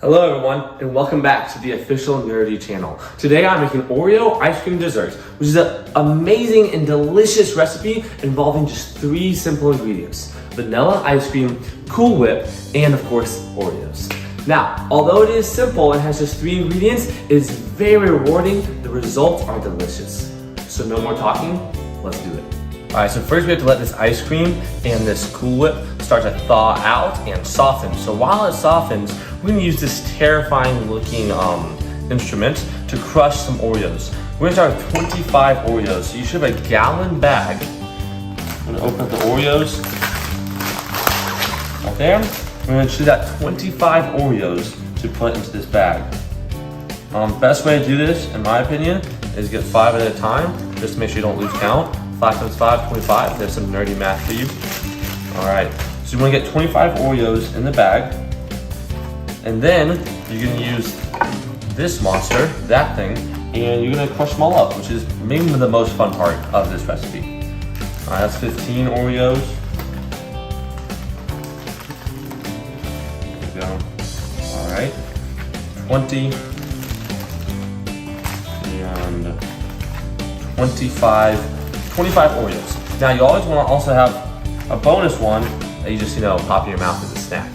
Hello everyone, and welcome back to the official Nerdy channel. Today I'm making Oreo ice cream dessert, which is an amazing and delicious recipe involving just 3 simple ingredients: vanilla ice cream, Cool Whip, and of course, Oreos. Now, although it is simple and has just 3 ingredients, it is very rewarding. The results are delicious. So no more talking, let's do it. Alright, so first we have to let this ice cream and this Cool Whip start to thaw out and soften. So while it softens, we're gonna use this terrifying looking instrument to crush some Oreos. We're gonna start with 25 Oreos. So you should have a gallon bag. I'm gonna open up the Oreos. Right there. We're gonna choose out 25 Oreos to put into this bag. Best way to do this, in my opinion, is get 5 at a time, just to make sure you don't lose count. 5 times 5, 25. There's some nerdy math for you. All right, so you wanna get 25 Oreos in the bag, and then you're gonna use this monster, that thing, and you're gonna crush them all up, which is maybe the most fun part of this recipe. All right, that's 15 Oreos. There we go. All right, 20 and 25 Oreos. Now you always want to also have a bonus one that you just, pop in your mouth as a snack.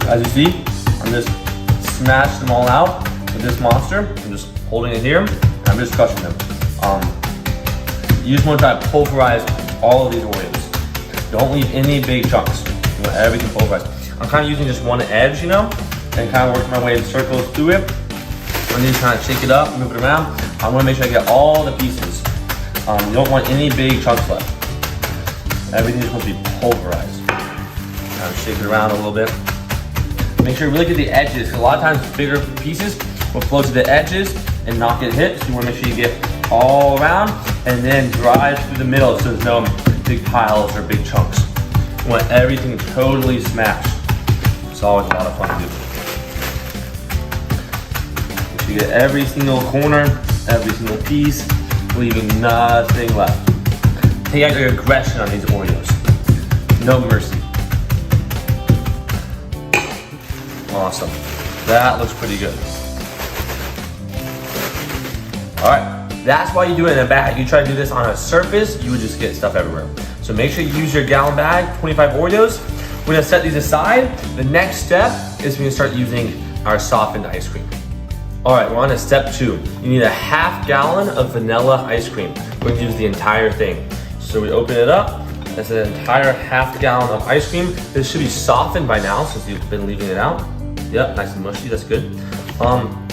As you see, I'm just smashing them all out with this monster. I'm just holding it here, and I'm just crushing them. You just want to try to pulverize all of these Oreos. Don't leave any big chunks. You want everything pulverized. I'm kind of using just one edge, and kind of working my way in circles through it. I need to kind of shake it up, move it around. I want to make sure I get all the pieces. You don't want any big chunks left. Everything is supposed to be pulverized. Kind of shake it around a little bit. Make sure you really get the edges, because a lot of times bigger pieces will float to the edges and not get hit. So you want to make sure you get all around and then drive through the middle so there's no big piles or big chunks. You want everything totally smashed. It's always a lot of fun to do. Make sure you get every single corner, every single piece, leaving nothing left. Take out your aggression on these Oreos. No mercy. Awesome. That looks pretty good. All right, that's why you do it in a bag. You try to do this on a surface, you would just get stuff everywhere. So make sure you use your gallon bag, 25 Oreos. We're gonna set these aside. The next step is we're gonna start using our softened ice cream. All right, we're on to step 2. You need a ½ gallon of vanilla ice cream. We're gonna use the entire thing. So we open it up. That's an entire ½ gallon of ice cream. This should be softened by now since you've been leaving it out. Yep, nice and mushy, that's good. Awesome.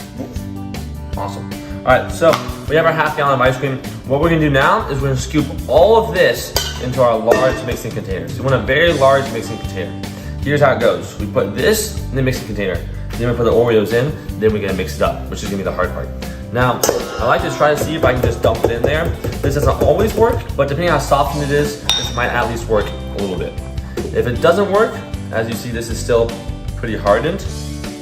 All right, so we have our ½ gallon of ice cream. What we're gonna do now is we're gonna scoop all of this into our large mixing container. So we want a very large mixing container. Here's how it goes. We put this in the mixing container. Then we put the Oreos in, then we're gonna mix it up, which is gonna be the hard part. Now, I like to try to see if I can just dump it in there. This doesn't always work, but depending on how softened it is, this might at least work a little bit. If it doesn't work, as you see, this is still pretty hardened.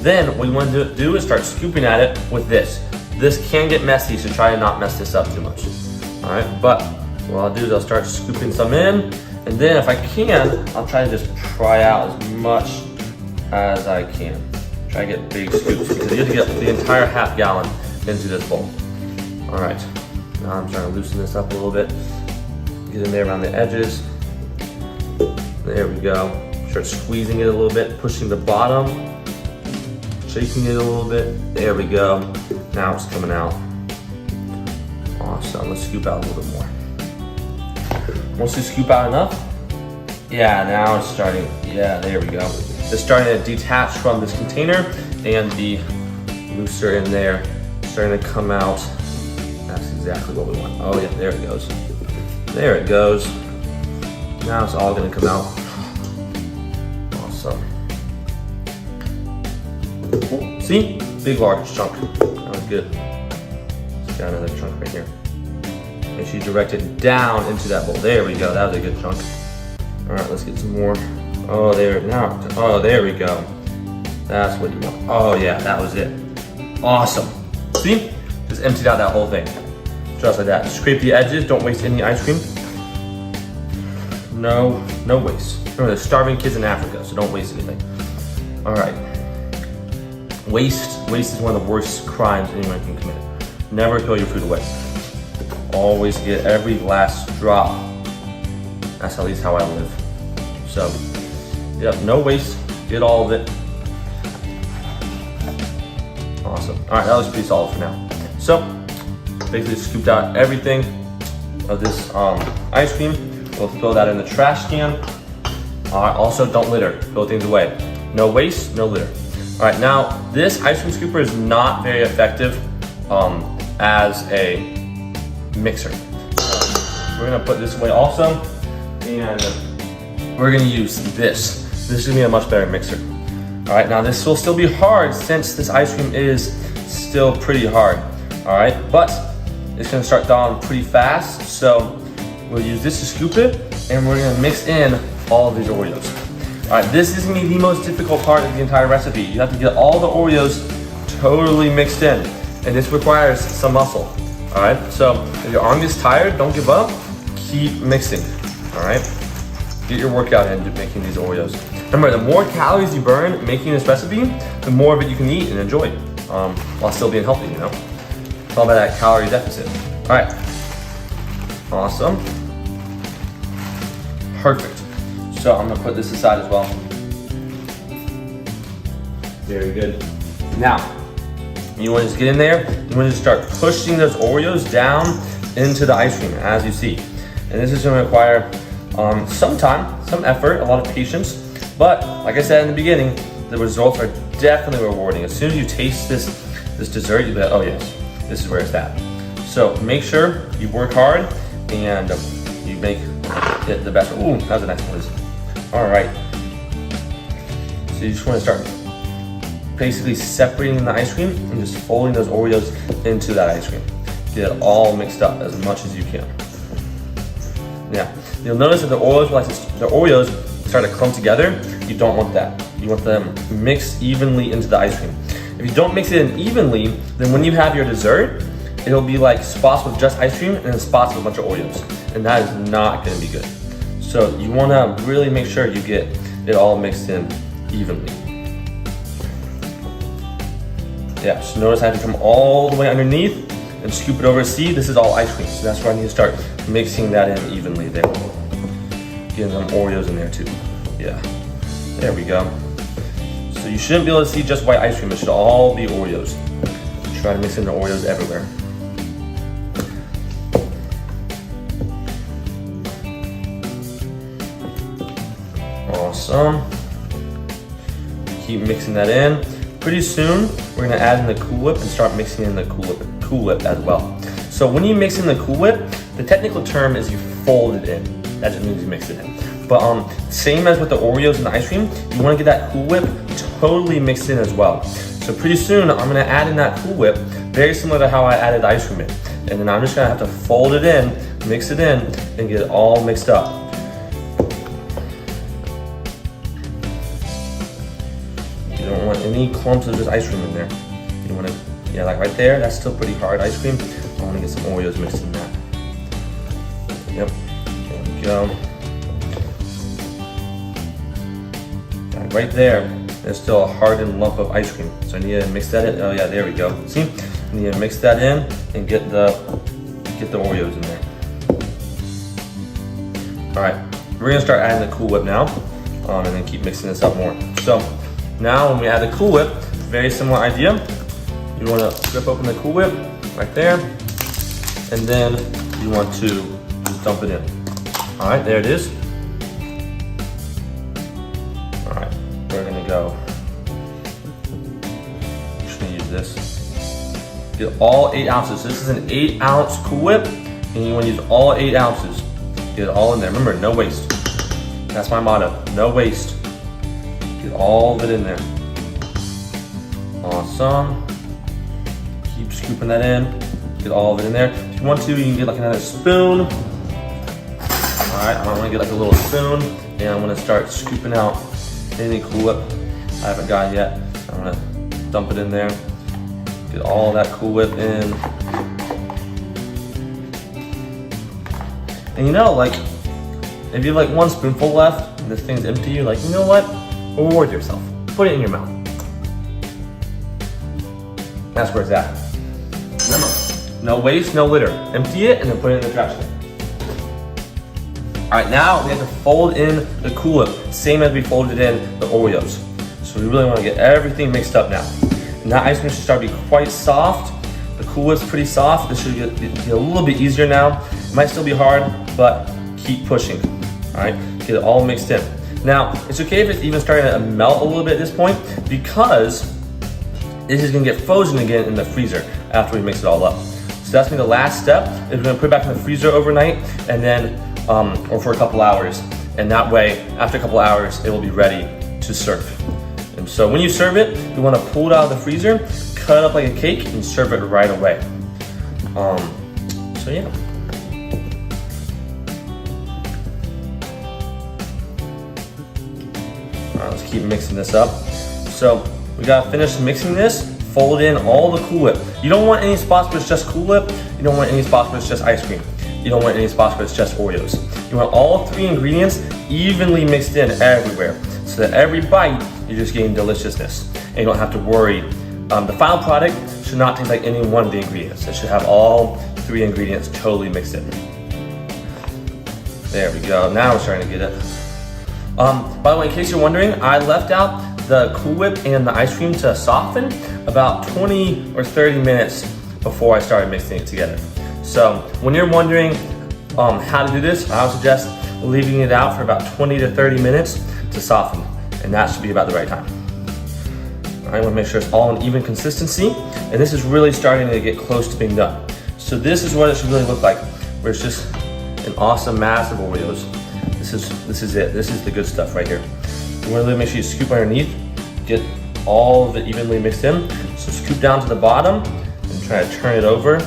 Then what you want to do is start scooping at it with this. This can get messy, so try to not mess this up too much. All right, but what I'll do is I'll start scooping some in, and then if I can, I'll try to just pry out as much as I can. Try to get big scoops, because you have to get the entire ½ gallon into this bowl. All right, now I'm trying to loosen this up a little bit. Get in there around the edges. There we go. Start squeezing it a little bit, pushing the bottom, shaking it a little bit. There we go. Now it's coming out. Awesome. Let's scoop out a little bit more. Once you scoop out enough, yeah, now it's starting. Yeah, there we go. It's starting to detach from this container, and the looser in there starting to come out. That's exactly what we want. Oh yeah, there it goes. There it goes. Now it's all gonna come out. Awesome. See? Big large chunk. That was good. Let's get another chunk right here. Make sure you direct it down into that bowl. There we go, that was a good chunk. All right, let's get some more. Oh, there we go. That's what you want. Oh yeah, that was it. Awesome. See? Just emptied out that whole thing. Just like that. Scrape the edges, don't waste any ice cream. No waste. Remember, there's starving kids in Africa, so don't waste anything. All right. Waste is one of the worst crimes anyone can commit. Never throw your food away. Always get every last drop. That's at least how I live. So, yep, no waste. Get all of it. Awesome. All right, that was pretty solid for now. So, basically scooped out everything of this ice cream. We'll throw that in the trash can. All right, also don't litter. Throw things away. No waste, no litter. All right, now this ice cream scooper is not very effective as a mixer. We're gonna put this away also, and we're gonna use this. This is gonna be a much better mixer. All right, now this will still be hard since this ice cream is still pretty hard. All right, but it's gonna start thawing pretty fast. So we'll use this to scoop it, and we're gonna mix in all of these Oreos. All right, this is gonna be the most difficult part of the entire recipe. You have to get all the Oreos totally mixed in, and this requires some muscle. All right, so if your arm gets tired, don't give up, keep mixing, all right? Get your workout in making these Oreos. Remember, the more calories you burn making this recipe, the more of it you can eat and enjoy, while still being healthy, you know? It's all about that calorie deficit. All right, awesome. Perfect. So I'm gonna put this aside as well. Very good. Now, you wanna just get in there, you wanna just start pushing those Oreos down into the ice cream, as you see. And this is gonna require some time, some effort, a lot of patience, but like I said in the beginning, the results are definitely rewarding. As soon as you taste this dessert, you'll be like, oh yes, this is where it's at. So make sure you work hard and you make it the best. Ooh, that was a nice noise. All right. So you just want to start basically separating the ice cream and just folding those Oreos into that ice cream. Get it all mixed up as much as you can. Yeah, you'll notice that the Oreos start to clump together. You don't want that. You want them mixed evenly into the ice cream. If you don't mix it in evenly, then when you have your dessert, it'll be like spots with just ice cream and then spots with a bunch of Oreos. And that is not gonna be good. So you wanna really make sure you get it all mixed in evenly. Yeah, so notice I have to come all the way underneath and scoop it over. See, this is all ice cream. So that's where I need to start mixing that in evenly there. Getting some Oreos in there too. Yeah, there we go. So you shouldn't be able to see just white ice cream. It should all be Oreos. Try to mix in the Oreos everywhere. Awesome. Keep mixing that in. Pretty soon, we're gonna add in the Cool Whip and start mixing in the Cool Whip as well. So when you mix in the Cool Whip, the technical term is you fold it in. That just means you mix it in. But same as with the Oreos and the ice cream, you wanna get that Cool Whip totally mixed in as well. So pretty soon, I'm gonna add in that Cool Whip, very similar to how I added the ice cream in. And then I'm just gonna have to fold it in, mix it in, and get it all mixed up. You don't want any clumps of just ice cream in there. You wanna, yeah, like right there, that's still pretty hard ice cream. I wanna get some Oreos mixed in that. Yep, there we go. Right there, there's still a hardened lump of ice cream. So I need to mix that in. Oh yeah, there we go. See? I need to mix that in and get the Oreos in there. All right, we're gonna start adding the Cool Whip now, and then keep mixing this up more. So now when we add the Cool Whip, very similar idea. You wanna rip open the Cool Whip right there, and then you want to just dump it in. All right, there it is. All right, we're gonna go. I'm just gonna use this. Get all 8 ounces. So this is an 8-ounce Cool Whip, and you wanna use all 8 ounces. Get it all in there. Remember, no waste. That's my motto, no waste. Get all of it in there. Awesome. Keep scooping that in. Get all of it in there. If you want to, you can get like another spoon. All right, I'm gonna get like a little spoon, and I'm gonna start scooping out any Cool Whip I haven't got yet. I'm gonna dump it in there. Get all that Cool Whip in. And you know, like, if you have like one spoonful left and this thing's empty, you're like, you know what? Reward yourself. Put it in your mouth. That's where it's at. Remember, no waste, no litter. Empty it and then put it in the trash can. All right, now we have to fold in the Cool Whip, same as we folded in the Oreos. So we really want to get everything mixed up now. And that ice cream should start to be quite soft. The Cool Whip's pretty soft. This should get a little bit easier now. It might still be hard, but keep pushing. All right, get it all mixed in. Now, it's okay if it's even starting to melt a little bit at this point, because this is gonna get frozen again in the freezer after we mix it all up. So that's gonna be the last step, is we're gonna put it back in the freezer overnight, and then, or for a couple hours. And that way, after a couple hours, it will be ready to serve. And so when you serve it, you wanna pull it out of the freezer, cut it up like a cake, and serve it right away. So yeah. All right, let's keep mixing this up. So we gotta finish mixing this, fold in all the Cool Whip. You don't want any spots where it's just Cool Whip. You don't want any spots where it's just ice cream. You don't want any spots where it's just Oreos. You want all three ingredients evenly mixed in everywhere, so that every bite, you're just getting deliciousness. And you don't have to worry. The final product should not taste like any one of the ingredients. It should have all three ingredients totally mixed in. There we go, now we're starting to get it. By the way, in case you're wondering, I left out the Cool Whip and the ice cream to soften about 20 or 30 minutes before I started mixing it together. So when you're wondering how to do this, I would suggest leaving it out for about 20 to 30 minutes to soften, and that should be about the right time. I want to make sure it's all an even consistency, and this is really starting to get close to being done. So this is what it should really look like, where it's just an awesome mass of Oreos. This is it. This is the good stuff right here. You want to really make sure you scoop underneath, get all of it evenly mixed in. So scoop down to the bottom and try to turn it over.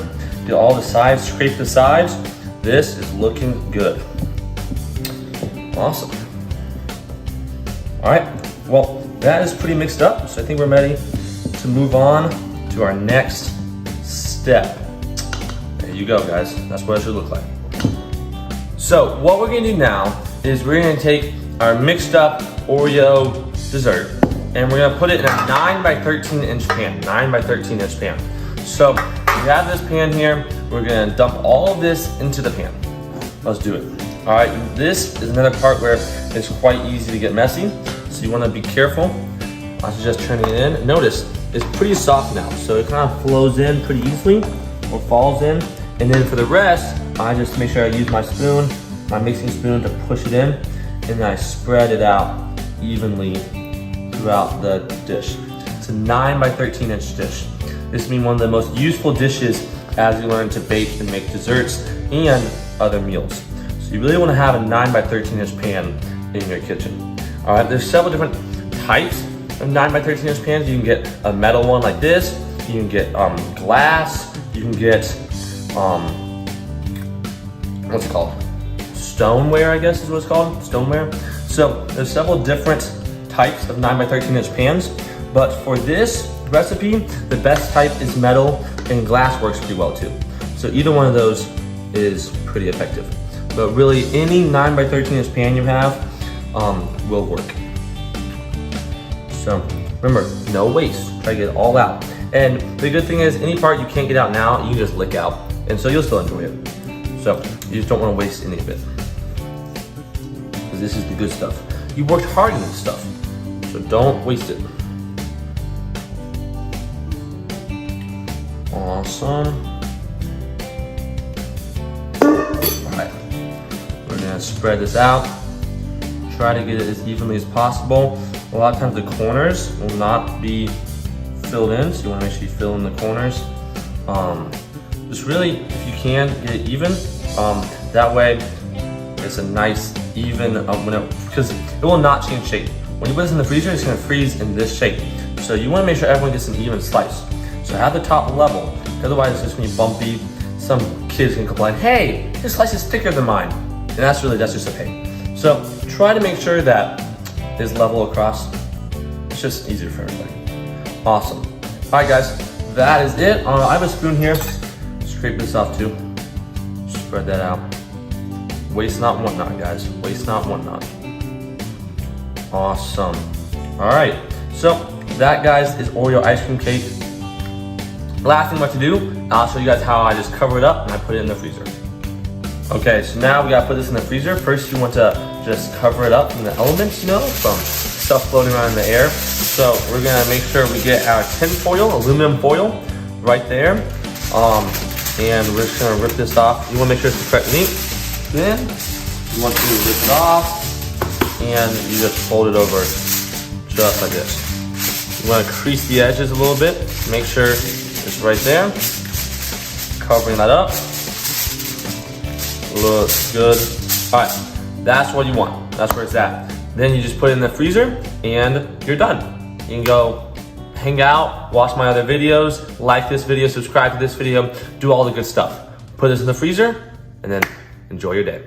Get all the sides, scrape the sides. This is looking good. Awesome. All right, well, that is pretty mixed up. So I think we're ready to move on to our next step. There you go, guys. That's what it should look like. So what we're gonna do now is we're gonna take our mixed up Oreo dessert, and we're gonna put it in a 9 by 13 inch pan, 9 by 13 inch pan. So we have this pan here, we're gonna dump all of this into the pan. Let's do it. All right, this is another part where it's quite easy to get messy, so you wanna be careful. I suggest turning it in. Notice, it's pretty soft now, so it kind of flows in pretty easily, or falls in. And then for the rest, I just make sure I use my spoon, my mixing spoon, to push it in, and then I spread it out evenly throughout the dish. It's a 9 by 13 inch dish. This will be one of the most useful dishes as you learn to bake and make desserts and other meals. So you really want to have a 9 by 13 inch pan in your kitchen. All right, there's several different types of 9 by 13 inch pans. You can get a metal one like this. You can get glass. You can get what's it called? Stoneware, I guess is what it's called, stoneware. So there's several different types of 9 by 13 inch pans, but for this recipe, the best type is metal, and glass works pretty well too. So either one of those is pretty effective. But really, any 9 by 13 inch pan you have will work. So remember, no waste, try to get it all out. And the good thing is, any part you can't get out now, you can just lick out, and so you'll still enjoy it. So you just don't want to waste any of it, because this is the good stuff. You worked hard on this stuff, so don't waste it. Awesome. All right, we're gonna spread this out. Try to get it as evenly as possible. A lot of times the corners will not be filled in, so you want to make sure you fill in the corners. Just really, if you can, get it even. That way, it's a nice even, because it will not change shape. When you put this in the freezer, it's going to freeze in this shape. So you want to make sure everyone gets an even slice. So have the top level, Otherwise, it's just gonna be bumpy. Some kids can complain, hey, this slice is thicker than mine. And that's just a pain. So try to make sure that it's level across. It's just easier for everybody. Awesome. All right, guys, that is it. I have a spoon here. Scrape this off too. Spread that out. Waste not, want not, guys. Waste not, want not. Awesome. All right, so that, guys, is Oreo ice cream cake. Last thing what to do, I'll show you guys how I just cover it up and I put it in the freezer. Okay, so now we gotta put this in the freezer. First, you want to just cover it up from the elements, you know, from stuff floating around in the air. So we're gonna make sure we get our tin foil, aluminum foil, right there. And we're just gonna rip this off. You wanna make sure it's the correct length. Then you want to rip it off and you just fold it over just like this. You wanna crease the edges a little bit. Make sure it's right there. Covering that up. Looks good. All right, that's what you want. That's where it's at. Then you just put it in the freezer and you're done. You can go hang out, watch my other videos, like this video, subscribe to this video, do all the good stuff. Put this in the freezer and then enjoy your day.